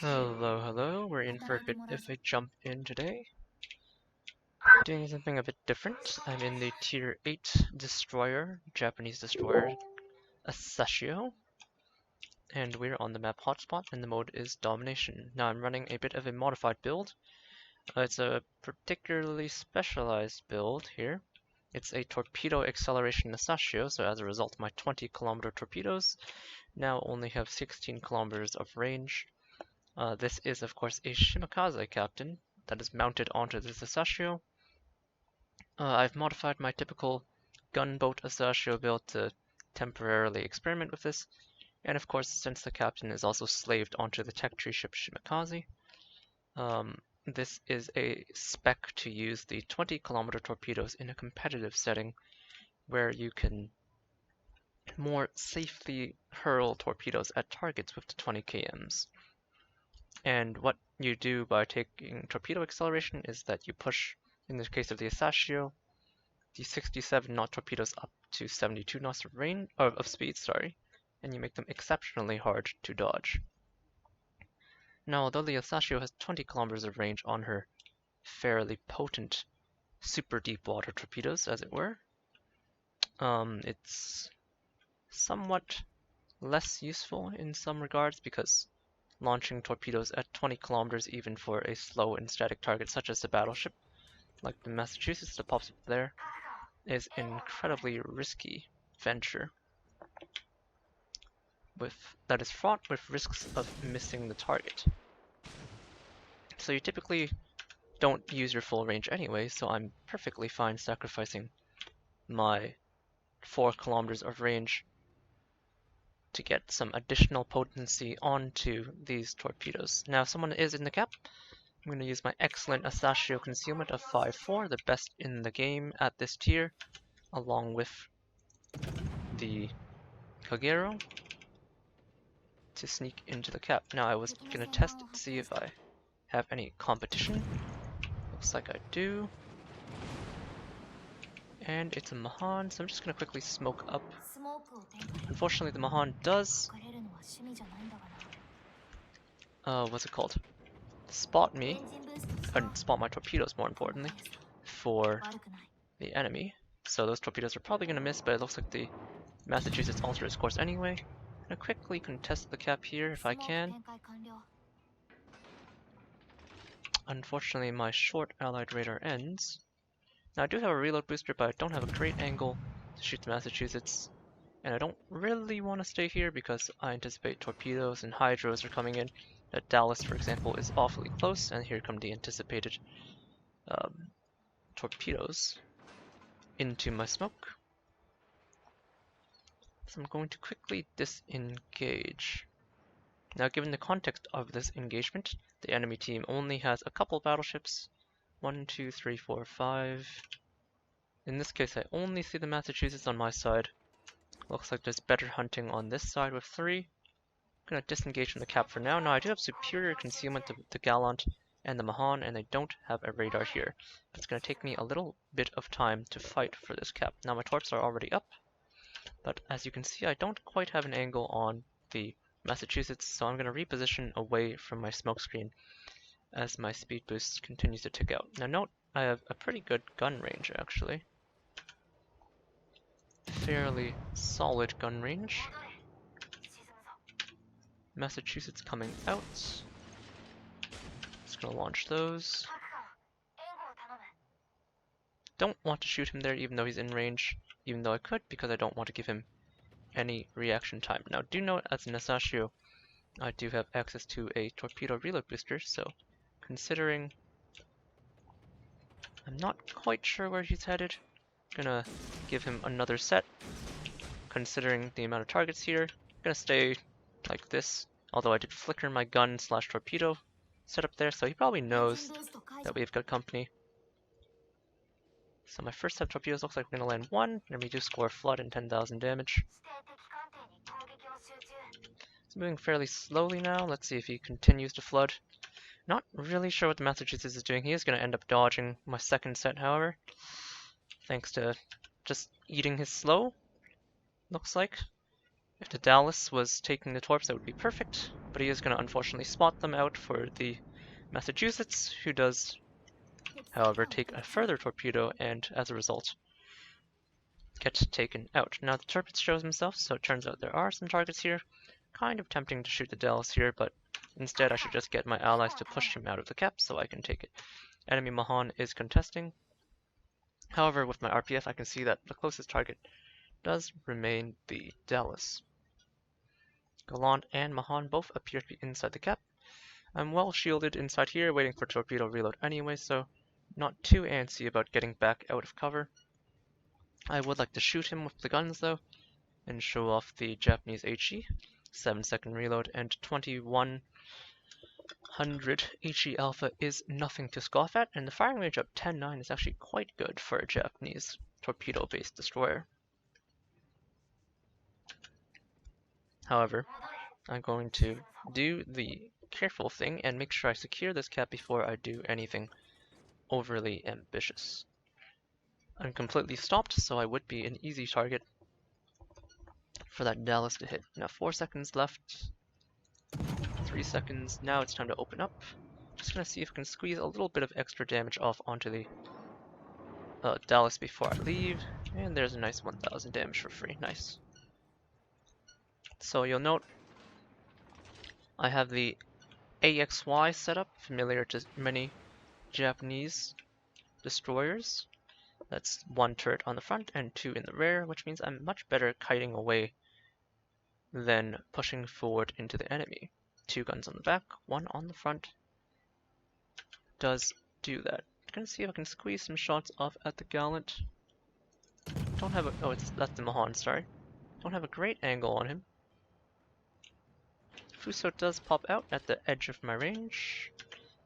Hello, we're in for a bit of a jump in today. Doing something a bit different. I'm in the tier 8 destroyer, Japanese destroyer, Asashio. And we're on the map Hotspot, and the mode is Domination. Now I'm running a bit of a modified build. It's a particularly specialized build here. It's a Torpedo Acceleration Asashio, so as a result my 20-kilometer torpedoes now only have 16 kilometers of range. This is, of course, a Shimakaze captain that is mounted onto this Asashio. I've modified my typical gunboat Asashio build to temporarily experiment with this, and of course, since the captain is also slaved onto the tech tree ship Shimakaze, this is a spec to use the 20-kilometer torpedoes in a competitive setting where you can more safely hurl torpedoes at targets with the 20 kms. And what you do by taking torpedo acceleration is that you push, in the case of the Asashio, the 67 knot torpedoes up to 72 knots of range of speed, and you make them exceptionally hard to dodge. Now, although the Asashio has 20 kilometers of range on her fairly potent super-deepwater torpedoes, as it were, it's somewhat less useful in some regards because launching torpedoes at 20 kilometers even for a slow and static target such as the Battleship, like the Massachusetts that pops up there, is an incredibly risky venture that is fraught with risks of missing the target. So you typically don't use your full range anyway, so I'm perfectly fine sacrificing my 4 kilometers of range to get some additional potency onto these torpedoes. Now, if someone is in the cap, I'm going to use my excellent Asashio concealment of 5-4, the best in the game at this tier, along with the Kagero, to sneak into the cap. Now I was going to test it to see if I have any competition. Looks like I do. And it's a Mahan, so I'm just going to quickly smoke up. Unfortunately, the Mahan does what's it called? Spot me, and spot my torpedoes more importantly, for the enemy. So those torpedoes are probably going to miss, but it looks like the Massachusetts altered its course anyway. I'm going to quickly contest the cap here if I can. Unfortunately, my short allied radar ends. Now I do have a reload booster, but I don't have a great angle to shoot the Massachusetts. And I don't really want to stay here because I anticipate torpedoes and hydros are coming in. That Dallas, for example, is awfully close, and here come the anticipated torpedoes into my smoke. So I'm going to quickly disengage. Now, given the context of this engagement, the enemy team only has a couple battleships. 1, 2, 3, 4, 5. In this case, I only see the Massachusetts on my side. Looks like there's better hunting on this side with 3. I'm going to disengage from the cap for now. Now, I do have superior concealment to the Gallant and the Mahan, and I don't have a radar here. But it's going to take me a little bit of time to fight for this cap. Now, my torps are already up, but as you can see, I don't quite have an angle on the Massachusetts, so I'm going to reposition away from my smoke screen as my speed boost continues to tick out. Now note, I have a pretty good gun range actually. Fairly solid gun range. Massachusetts coming out. Just gonna launch those. Don't want to shoot him there even though he's in range, even though I could because I don't want to give him any reaction time. Now do note, as an Asashio, I do have access to a torpedo reload booster, so considering I'm not quite sure where he's headed, gonna give him another set. Considering the amount of targets here, gonna stay like this, although I did flicker my gun / torpedo set up there, so he probably knows that we've got company. So my first set of torpedoes looks like we're gonna land 1, and we do score flood and 10,000 damage. It's moving fairly slowly now. Let's see if he continues to flood. Not really sure what the Massachusetts is doing. He is going to end up dodging my second set, however, thanks to just eating his slow, looks like. If the Dallas was taking the torps, that would be perfect. but he is going to unfortunately spot them out for the Massachusetts, who does, however, take a further torpedo and, as a result, get taken out. Now the Torpedo shows himself, so it turns out there are some targets here. Kind of tempting to shoot the Dallas here, but instead I should just get my allies to push him out of the cap so I can take it. Enemy Mahan is contesting. However, with my RPF I can see that the closest target does remain the Dallas. Gallant and Mahan both appear to be inside the cap. I'm well shielded inside here, waiting for torpedo reload anyway, so not too antsy about getting back out of cover. I would like to shoot him with the guns though, and show off the Japanese HE. 7-second reload and 2100 HE Alpha is nothing to scoff at, and the firing range of 10-9 is actually quite good for a Japanese torpedo-based destroyer. However, I'm going to do the careful thing and make sure I secure this cap before I do anything overly ambitious. I'm completely stopped, so I would be an easy target for that Dallas to hit. Now 4 seconds left, 3 seconds, now it's time to open up. Just gonna see if I can squeeze a little bit of extra damage off onto the Dallas before I leave, and there's a nice 1000 damage for free, nice. So you'll note I have the AXY setup, familiar to many Japanese destroyers. That's 1 turret on the front and 2 in the rear, which means I'm much better at kiting away than pushing forward into the enemy. 2 guns on the back, 1 on the front does do that. I'm gonna see if I can squeeze some shots off at the Gallant. Don't have a, oh, that's the Mahan, sorry. Don't have a great angle on him. Fuso does pop out at the edge of my range.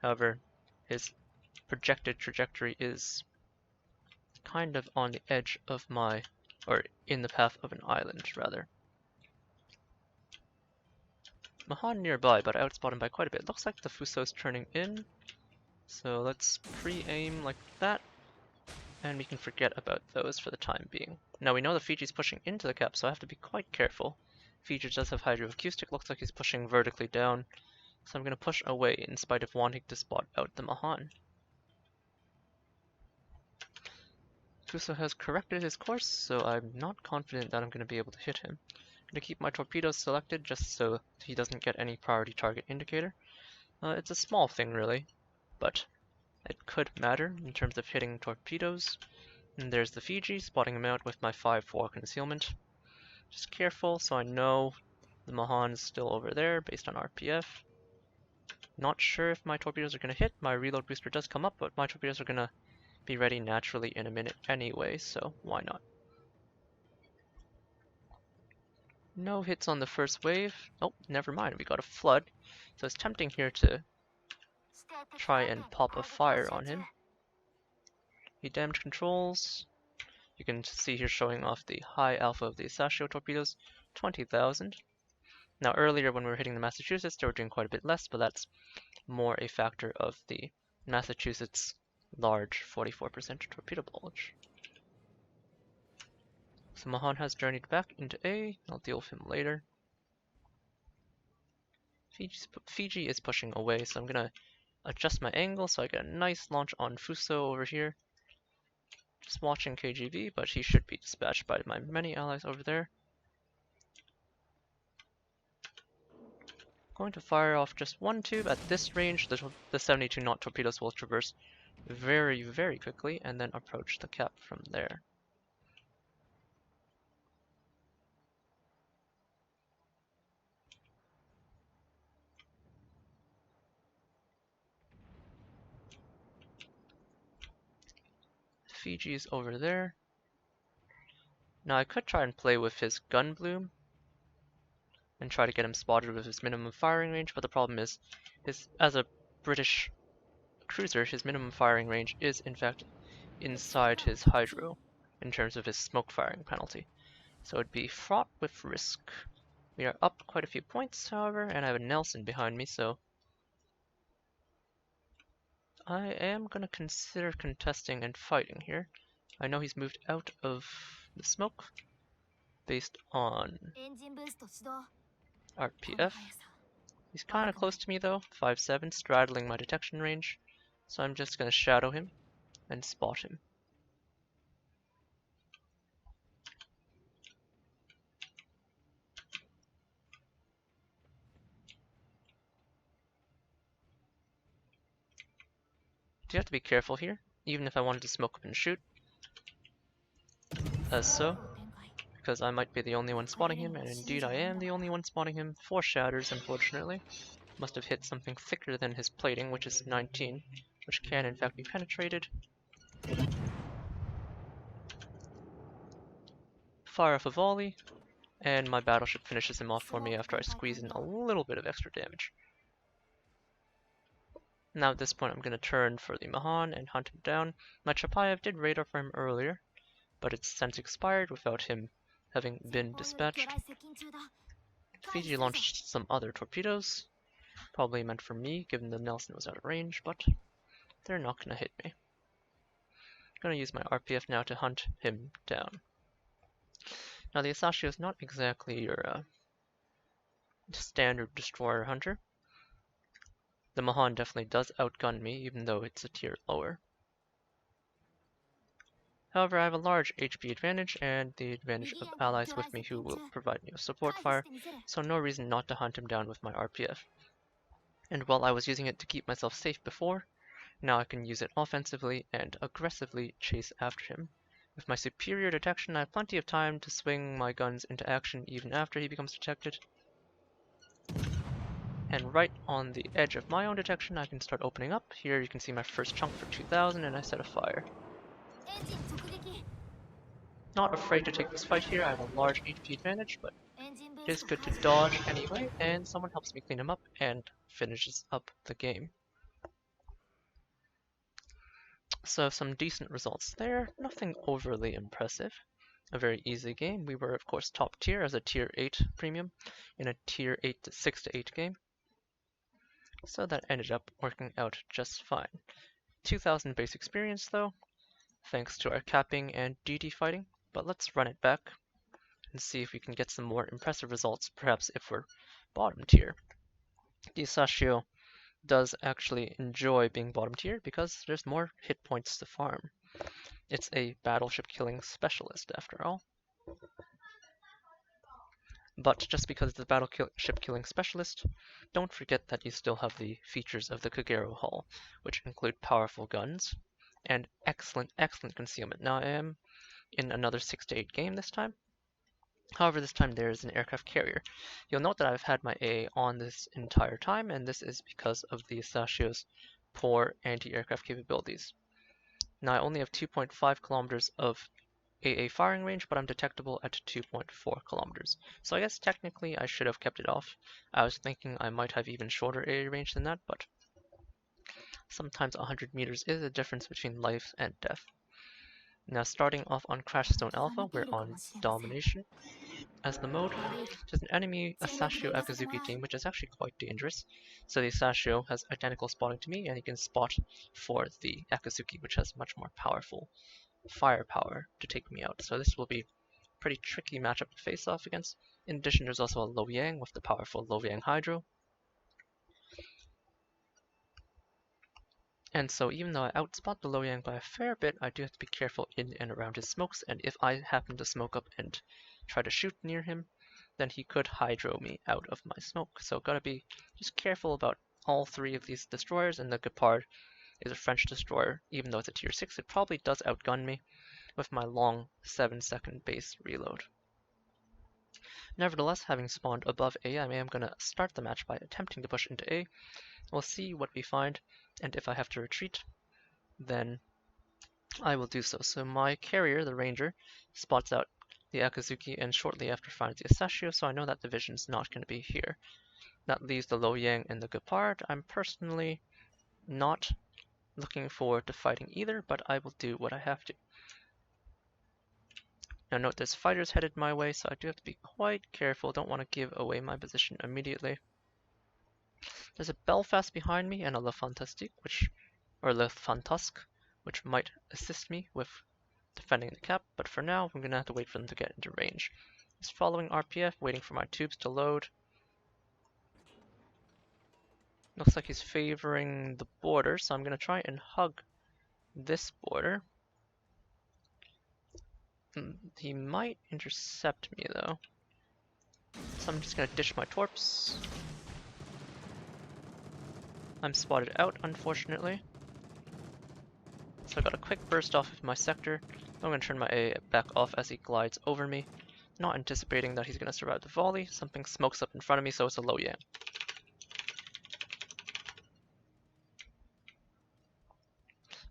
However, his projected trajectory is kind of on the edge of my, or in the path of an island, rather. Mahan nearby, but I outspot him by quite a bit. Looks like the Fuso's turning in, so let's pre-aim like that, and we can forget about those for the time being. Now we know the Fiji's pushing into the cap, so I have to be quite careful. Fiji does have hydroacoustic, looks like he's pushing vertically down, so I'm going to push away in spite of wanting to spot out the Mahan. Fuso has corrected his course, so I'm not confident that I'm going to be able to hit him. I'm going to keep my torpedoes selected just so he doesn't get any priority target indicator. It's a small thing really, but it could matter in terms of hitting torpedoes. And there's the Fiji, spotting him out with my 5-4 concealment. Just careful so I know the Mahan's still over there based on RPF. Not sure if my torpedoes are going to hit. My reload booster does come up, but my torpedoes are going to be ready naturally in a minute anyway, so why not? No hits on the first wave. Oh, never mind, we got a flood. So it's tempting here to try and pop a fire on him. He damaged controls. You can see here showing off the high alpha of the Asashio torpedoes, 20,000. Now earlier when we were hitting the Massachusetts, they were doing quite a bit less, but that's more a factor of the Massachusetts large 44% torpedo bulge. So Mahan has journeyed back into A. I'll deal with him later. Fiji is pushing away, so I'm gonna adjust my angle so I get a nice launch on Fuso over here. Just watching KGB, but he should be dispatched by my many allies over there. Going to fire off just 1 tube at this range. The 72 knot torpedoes will traverse very, very quickly and then approach the cap from there. Fiji is over there. Now I could try and play with his gun bloom and try to get him spotted with his minimum firing range, but the problem is, as a British cruiser, his minimum firing range is in fact inside his hydro in terms of his smoke firing penalty. So it'd be fraught with risk. We are up quite a few points, however, and I have a Nelson behind me, so I am going to consider contesting and fighting here. I know he's moved out of the smoke based on RPF. He's kind of close to me though, 5'7", straddling my detection range. So I'm just going to shadow him and spot him. Do have to be careful here, even if I wanted to smoke up and shoot, as so, because I might be the only one spotting him, and indeed I am the only one spotting him. 4 shatters, unfortunately. Must have hit something thicker than his plating, which is 19, which can in fact be penetrated. Fire off a volley, and my battleship finishes him off for me after I squeeze in a little bit of extra damage. Now at this point I'm going to turn for the Mahan and hunt him down. My Chapayev did radar for him earlier, but it's since expired without him having been dispatched. Fiji launched some other torpedoes, probably meant for me given the Nelson was out of range, but they're not going to hit me. I'm going to use my RPF now to hunt him down. Now the Asashio is not exactly your standard destroyer hunter. The Mahan definitely does outgun me, even though it's a tier lower. However, I have a large HP advantage and the advantage of allies with me who will provide me with support fire, so no reason not to hunt him down with my RPF. And while I was using it to keep myself safe before, now I can use it offensively and aggressively chase after him. With my superior detection, I have plenty of time to swing my guns into action even after he becomes detected. And right on the edge of my own detection, I can start opening up. Here you can see my first chunk for 2000 and I set a fire. Not afraid to take this fight here. I have a large HP advantage, but it is good to dodge anyway, and someone helps me clean him up and finishes up the game. So some decent results there, nothing overly impressive. A very easy game. We were of course top tier as a tier 8 premium in a tier 6 to 8 game. So that ended up working out just fine. 2000 base experience though, thanks to our capping and DD fighting, but let's run it back and see if we can get some more impressive results, perhaps if we're bottom tier. The Asashio does actually enjoy being bottom tier because there's more hit points to farm. It's a battleship killing specialist after all. But just because it's a battleship killing specialist, don't forget that you still have the features of the Kagero hull, which include powerful guns and excellent concealment. Now I am in another 6 to 8 game this time. However, this time there is an aircraft carrier. You'll note that I've had my AA on this entire time, and this is because of the Asashio's poor anti-aircraft capabilities. Now I only have 2.5 kilometers of AA firing range, but I'm detectable at 2.4 kilometers. So I guess technically I should have kept it off. I was thinking I might have even shorter AA range than that, but sometimes 100 meters is a difference between life and death. Now starting off on Crashstone Alpha, we're on Domination as the mode. There's an enemy Asashio Akazuki team, which is actually quite dangerous. So the Asashio has identical spotting to me, and he can spot for the Akazuki, which has much more powerful firepower to take me out. So this will be a pretty tricky matchup to face off against. In addition, there's also a Loyang with the powerful Loyang Hydro. And so even though I outspot the Loyang by a fair bit, I do have to be careful in and around his smokes, and if I happen to smoke up and try to shoot near him, then he could Hydro me out of my smoke. So gotta be just careful about all 3 of these destroyers, and the Gepard is a French destroyer. Even though it's a tier 6, it probably does outgun me with my long 7-second base reload. Nevertheless, having spawned above A, I am going to start the match by attempting to push into A. We'll see what we find, and if I have to retreat, then I will do so. So my carrier, the Ranger, spots out the Akazuki and shortly after finds the Asashio, so I know that division's not going to be here. That leaves the Loyang and the Gepard. I'm personally not looking forward to fighting either, but I will do what I have to. Now note there's fighters headed my way, so I do have to be quite careful. Don't want to give away my position immediately. There's a Belfast behind me and a Le Fantastique, which might assist me with defending the cap, but for now I'm going to have to wait for them to get into range. Just following RPF, waiting for my tubes to load. Looks like he's favoring the border, so I'm gonna try and hug this border. He might intercept me though. So I'm just gonna ditch my torps. I'm spotted out, unfortunately. So I got a quick burst off of my sector. I'm gonna turn my A back off as he glides over me. Not anticipating that he's gonna survive the volley. Something smokes up in front of me, so it's a low yang.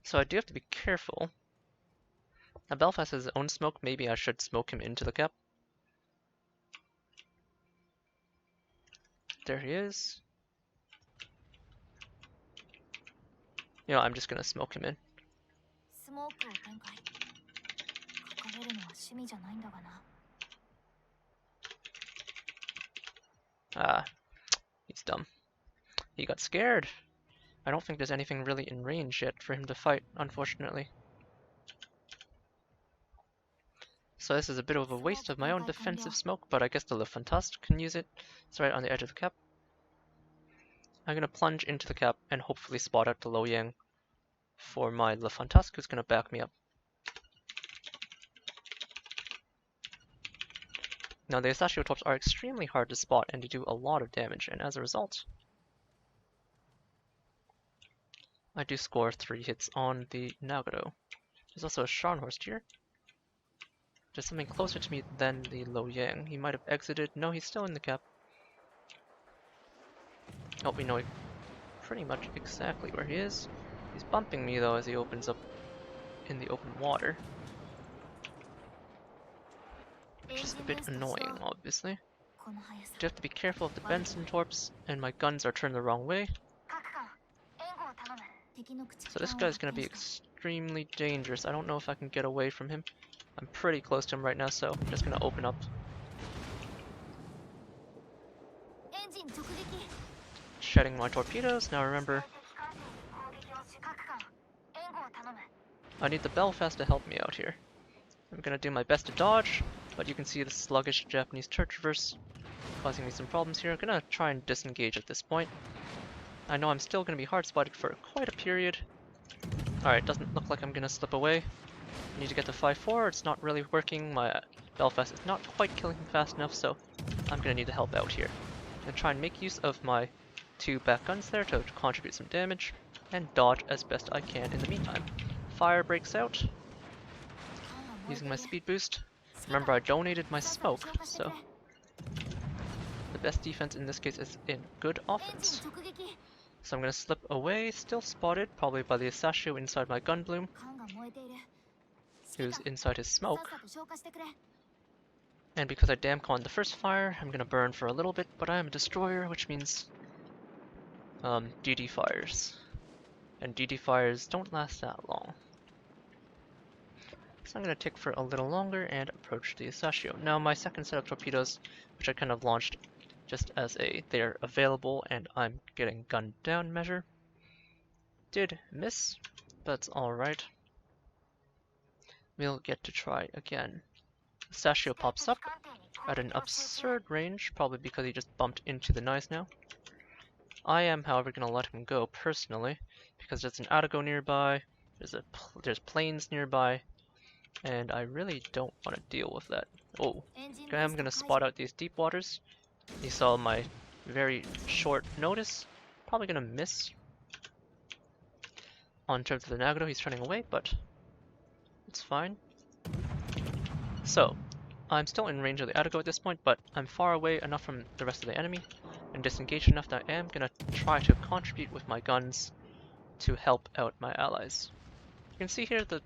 So I do have to be careful. Now Belfast has his own smoke, maybe I should smoke him into the cap. There he is. You know, I'm just gonna smoke him in. Ah, he's dumb. He got scared. I don't think there's anything really in range yet for him to fight, unfortunately. So this is a bit of a waste of my own defensive smoke, but I guess the Le Fantasque can use it. It's right on the edge of the cap. I'm gonna plunge into the cap and hopefully spot out the Low Yang for my Le Fantasque, who's gonna back me up. Now the Asashio torps are extremely hard to spot and they do a lot of damage, and as a result, I do score 3 hits on the Nagano. There's also a Scharnhorst here. There's something closer to me than the Low Yang. He might have exited. No, he's still in the cap. Oh, we know pretty much exactly where he is. He's bumping me though as he opens up in the open water. Which is a bit annoying, obviously. Do have to be careful of the Benson torps, and my guns are turned the wrong way. So this guy's gonna be extremely dangerous. I don't know if I can get away from him. I'm pretty close to him right now, so I'm just gonna open up. Shedding my torpedoes. Now remember, I need the Belfast to help me out here. I'm gonna do my best to dodge, but you can see the sluggish Japanese turret traverse causing me some problems here. I'm gonna try and disengage at this point. I know I'm still gonna be hard spotted for quite a period. Alright, doesn't look like I'm gonna slip away. I need to get to 5-4, it's not really working. My Belfast is not quite killing him fast enough, so I'm gonna need to help out here. I'm gonna try and make use of my 2 back guns there to contribute some damage, and dodge as best I can in the meantime. Fire breaks out, using my speed boost. Remember, I donated my smoke, so the best defense in this case is in good offense. So I'm gonna slip away, still spotted, probably by the Asashio inside my gun bloom, who's inside his smoke. And because I damconned the first fire, I'm gonna burn for a little bit, but I am a destroyer, which means DD fires. And DD fires don't last that long. So I'm gonna tick for a little longer and approach the Asashio. Now my second set of torpedoes, which I kind of launched just as they're available and I'm getting gunned down measure, did miss, but that's alright. We'll get to try again. Asashio pops up at an absurd range, probably because he just bumped into the knives now. I am, however, gonna let him go personally, because there's an Atago nearby, there's planes nearby, and I really don't want to deal with that. Oh, I'm gonna spot out these deep waters. You saw my very short notice. Probably gonna miss on terms of the Nagano. He's turning away, but it's fine. So, I'm still in range of the Atago at this point, but I'm far away enough from the rest of the enemy and disengaged enough that I am gonna try to contribute with my guns to help out my allies. You can see here the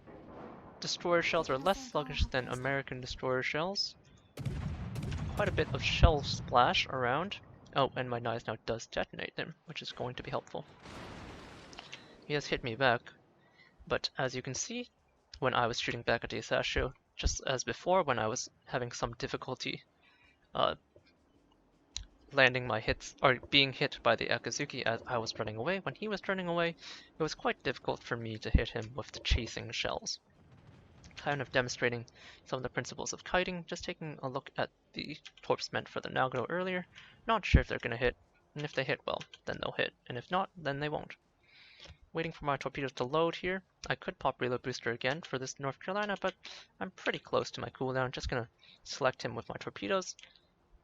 destroyer shells are less sluggish than American destroyer shells. Quite a bit of shell splash around. Oh, and my knives now does detonate them, which is going to be helpful. He has hit me back, but as you can see, when I was shooting back at the Asashio, just as before when I was having some difficulty landing my hits, or being hit by the Akazuki as I was running away, when he was running away, it was quite difficult for me to hit him with the chasing shells. Kind of demonstrating some of the principles of kiting, just taking a look at the torps meant for the Nagano earlier. Not sure if they're going to hit, And if they hit, well, then they'll hit. And if not, then they won't. Waiting for my torpedoes to load here. I could pop reload booster again for this North Carolina, but I'm pretty close to my cooldown. Just gonna select him with my torpedoes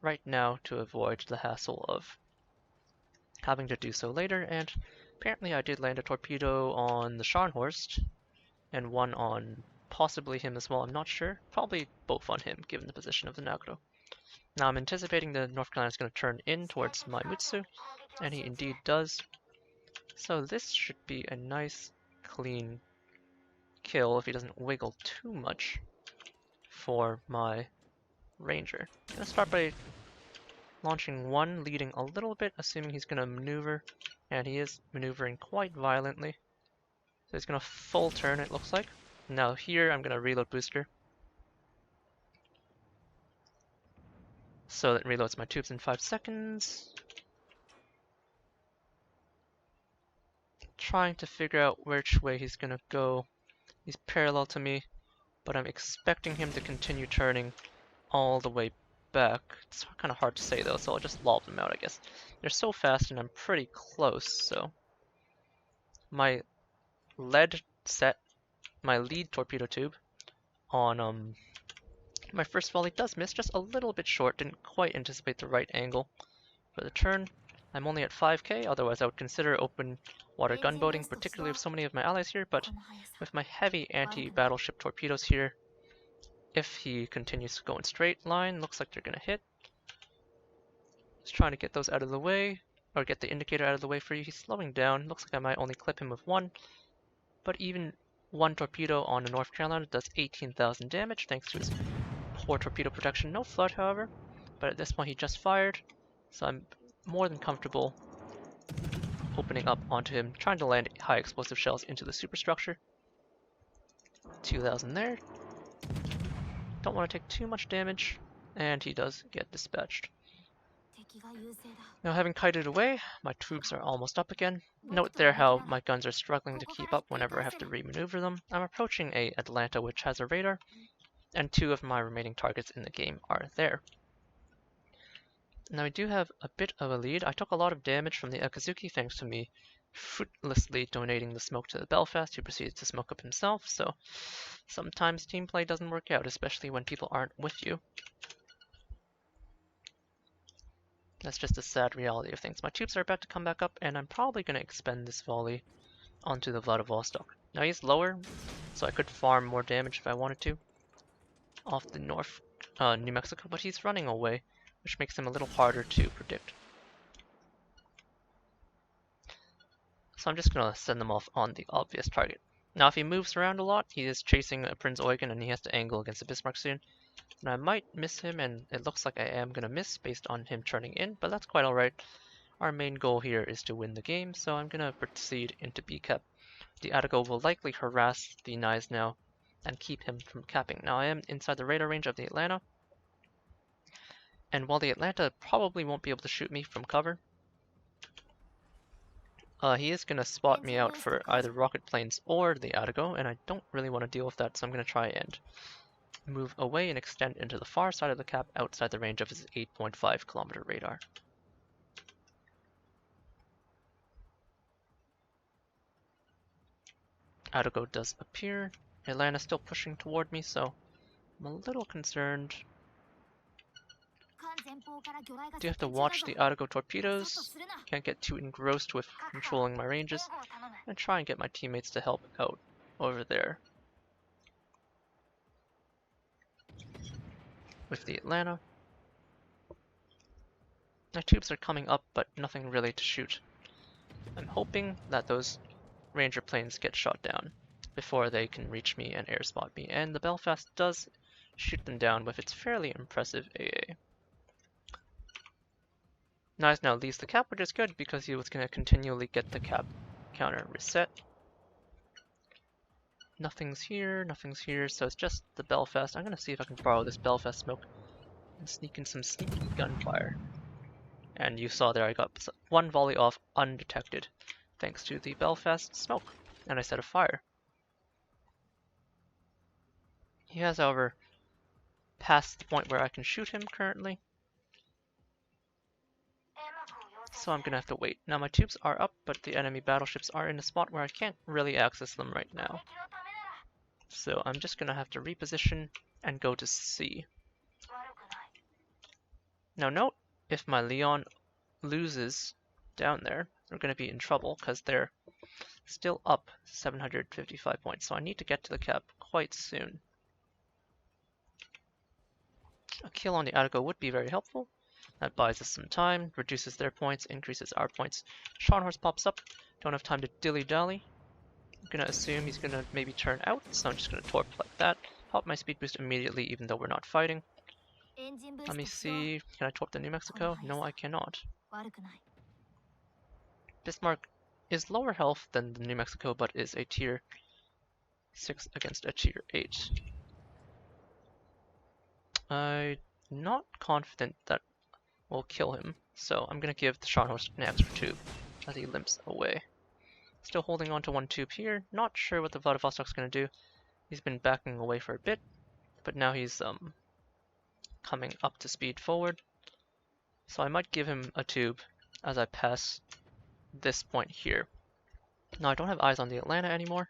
right now to avoid the hassle of having to do so later. And apparently I did land a torpedo on the Scharnhorst and one on possibly him as well. I'm not sure. Probably both on him, given the position of the Nagano. Now I'm anticipating the North Carolina is going to turn in towards my Mutsu, and he indeed does. So this should be a nice, clean kill if he doesn't wiggle too much for my Ranger. I'm going to start by launching one, leading a little bit, assuming he's going to maneuver, and he is maneuvering quite violently. So he's going to full turn, it looks like. Now here I'm going to reload booster, so that reloads my tubes in 5 seconds. Trying to figure out which way he's going to go. He's parallel to me, but I'm expecting him to continue turning all the way back. It's kind of hard to say though, so I'll just lob them out, I guess. They're so fast and I'm pretty close, so my lead torpedo tube on my first volley does miss just a little bit short. Didn't quite anticipate the right angle for the turn. I'm only at 5k, otherwise I would consider open water gunboating, particularly with so many of my allies here, but with my heavy anti-battleship torpedoes here, if he continues to go in straight line, looks like they're going to hit. Just trying to get those out of the way, or get the indicator out of the way for you. He's slowing down. Looks like I might only clip him with one, but even one torpedo on the North Carolina does 18,000 damage thanks to his poor torpedo protection. No flood, however, but at this point he just fired, so I'm more than comfortable opening up onto him, trying to land high explosive shells into the superstructure. 2,000 there. Don't want to take too much damage, and he does get dispatched. Now, having kited away, my tubes are almost up again. Note there how my guns are struggling to keep up whenever I have to remaneuver them. I'm approaching a Atlanta which has a radar, and 2 of my remaining targets in the game are there. Now I do have a bit of a lead. I took a lot of damage from the Akazuki thanks to me fruitlessly donating the smoke to the Belfast, who proceeded to smoke up himself, so sometimes team play doesn't work out, especially when people aren't with you. That's just a sad reality of things. My tubes are about to come back up, and I'm probably going to expend this volley onto the Vladivostok. Now he's lower, so I could farm more damage if I wanted to off the North New Mexico, but he's running away, which makes him a little harder to predict. So I'm just going to send them off on the obvious target. Now if he moves around a lot, he is chasing a Prinz Eugen and he has to angle against the Bismarck soon. And I might miss him, and it looks like I am going to miss based on him turning in, but that's quite alright. Our main goal here is to win the game, so I'm going to proceed into B-cap. The Atago will likely harass the Nyes now and keep him from capping. Now I am inside the radar range of the Atlanta, and while the Atlanta probably won't be able to shoot me from cover, he is going to spot me out for either rocket planes or the Atago, and I don't really want to deal with that, so I'm going to try and move away and extend into the far side of the cap outside the range of his 8.5 kilometer radar. Atago does appear. Atlanta's still pushing toward me, so I'm a little concerned. Do have to watch the Atago torpedoes. Can't get too engrossed with controlling my ranges, and try and get my teammates to help out over there. With the Atlanta. My tubes are coming up, but nothing really to shoot. I'm hoping that those Ranger planes get shot down before they can reach me and air spot me, and the Belfast does shoot them down with its fairly impressive AA. Nyes now leaves the cap, which is good because he was going to continually get the cap counter reset. Nothing's here, so it's just the Belfast. I'm going to see if I can borrow this Belfast smoke and sneak in some sneaky gunfire. And you saw there I got one volley off undetected thanks to the Belfast smoke, and I set a fire. He has, however, passed the point where I can shoot him currently. so I'm gonna have to wait. Now my tubes are up, but the enemy battleships are in a spot where I can't really access them right now. So I'm just gonna have to reposition and go to sea. Now note, if my Leon loses down there, we're gonna be in trouble because they're still up 755 points, so I need to get to the cap quite soon. A kill on the Attico would be very helpful. That buys us some time, reduces their points, increases our points. Scharnhorst pops up, don't have time to dilly-dally. I'm gonna assume he's gonna maybe turn out, so I'm just gonna torp like that. Pop my speed boost immediately even though we're not fighting. Let me see, can I torp the New Mexico? No, I cannot. Bismarck is lower health than the New Mexico, but is a tier 6 against a tier 8. I'm not confident that we'll kill him, so I'm gonna give the Scharnhorst an extra tube as he limps away. Still holding on to one tube here, not sure what the Vladivostok's gonna do. He's been backing away for a bit, but now he's coming up to speed forward. So I might give him a tube as I pass this point here. Now I don't have eyes on the Atlanta anymore.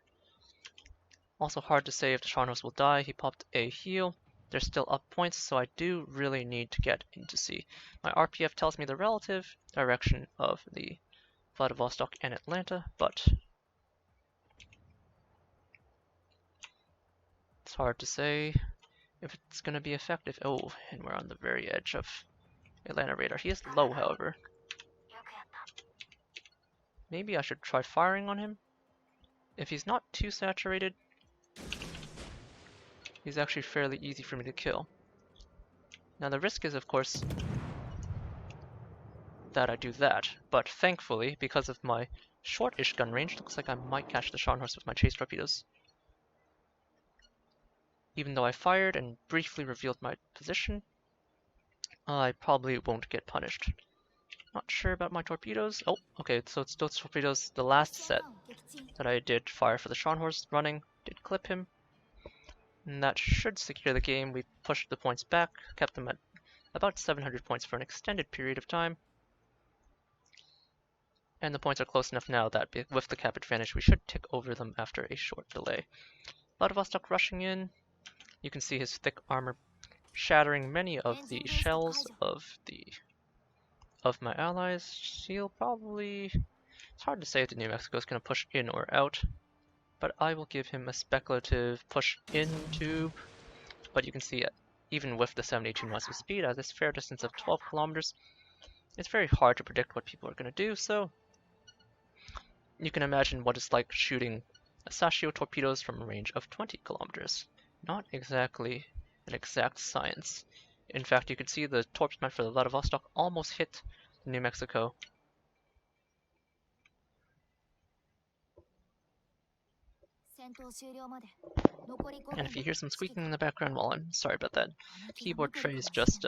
Also hard to say if the Scharnhorst will die. He popped a heal. They're still up points, so I do really need to get into sea. My RPF tells me the relative direction of the Vladivostok and Atlanta, but it's hard to say if it's going to be effective. Oh, and we're on the very edge of Atlanta radar. He is low, however. Maybe I should try firing on him. If he's not too saturated, he's actually fairly easy for me to kill. Now the risk is, of course, that I do that, but thankfully, because of my short-ish gun range, looks like I might catch the Scharnhorst with my chase torpedoes. Even though I fired and briefly revealed my position, I probably won't get punished. Not sure about my torpedoes. Oh, okay, so it's those torpedoes, the last set that I did fire for the Scharnhorst running, did clip him. And that should secure the game. We pushed the points back, kept them at about 700 points for an extended period of time. And the points are close enough now that with the cap advantage we should tick over them after a short delay. Vladivostok rushing in. You can see his thick armor shattering many of the shells of my allies. He'll probably... It's hard to say if the New Mexico is going to push in or out, but I will give him a speculative push in tube. But you can see even with the 72 knots of speed at this fair distance of 12 kilometers, it's very hard to predict what people are going to do, so you can imagine what it's like shooting Asashio torpedoes from a range of 20 kilometers. Not exactly an exact science. In fact, you can see the torps meant for the Vladivostok almost hit New Mexico. And if you hear some squeaking in the background, well, I'm sorry about that. Keyboard tray is just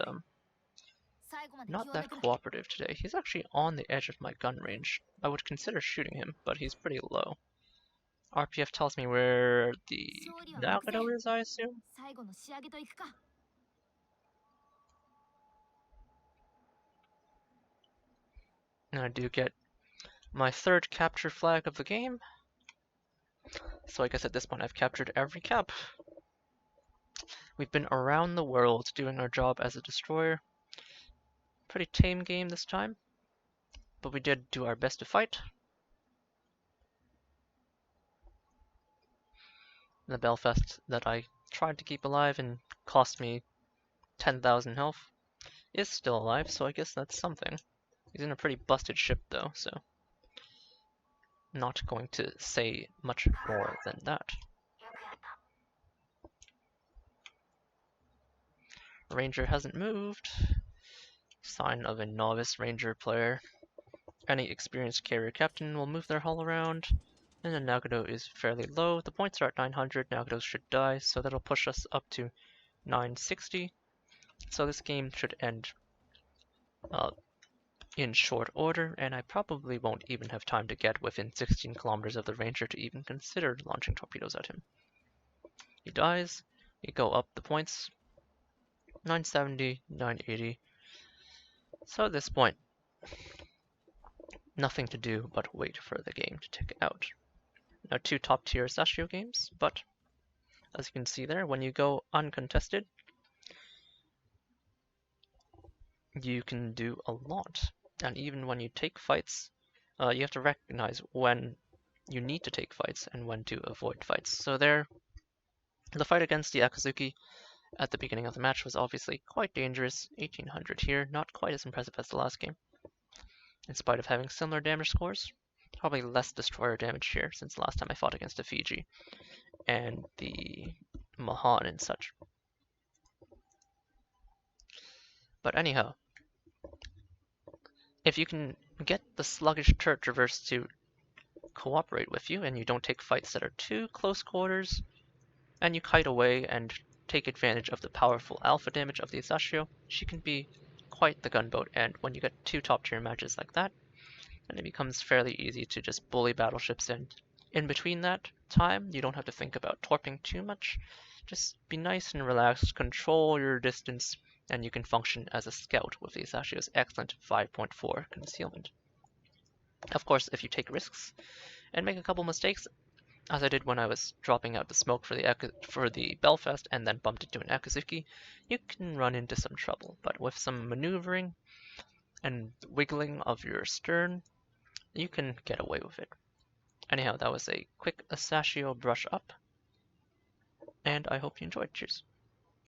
not that cooperative today. He's actually on the edge of my gun range. I would consider shooting him, but he's pretty low. RPF tells me where the Nagano is, I assume? And I do get my third capture flag of the game. So I guess at this point I've captured every cap. We've been around the world doing our job as a destroyer. Pretty tame game this time, but we did do our best to fight. The Belfast that I tried to keep alive and cost me 10,000 health is still alive, so I guess that's something. He's in a pretty busted ship though, so not going to say much more than that. Ranger hasn't moved. Sign of a novice Ranger player. Any experienced carrier captain will move their hull around. And then Nagano is fairly low. The points are at 900. Nagano should die, so that'll push us up to 960. So this game should end in short order, and I probably won't even have time to get within 16 kilometers of the Ranger to even consider launching torpedoes at him. He dies. We go up the points. 970, 980. So at this point, nothing to do but wait for the game to tick out. Now, two top-tier Asashio games, but as you can see there, when you go uncontested, you can do a lot. And even when you take fights, you have to recognize when you need to take fights and when to avoid fights. So there, the fight against the Akazuki at the beginning of the match was obviously quite dangerous. 1800 here, not quite as impressive as the last game. In spite of having similar damage scores, probably less destroyer damage here since last time I fought against a Fiji and the Mahan and such. But anyhow, if you can get the sluggish turret reverse to cooperate with you and you don't take fights that are too close quarters, and you kite away and take advantage of the powerful alpha damage of the Asashio, she can be quite the gunboat, and when you get two top tier matches like that, then it becomes fairly easy to just bully battleships, and in between that time, you don't have to think about torping too much. Just be nice and relaxed, control your distance, and you can function as a scout with the Asashio's excellent 5.4 concealment. Of course, if you take risks and make a couple mistakes, as I did when I was dropping out the smoke for the Belfast and then bumped into an Akazuki, you can run into some trouble. But with some maneuvering and wiggling of your stern, you can get away with it. Anyhow, that was a quick Asashio brush up, and I hope you enjoyed. Cheers.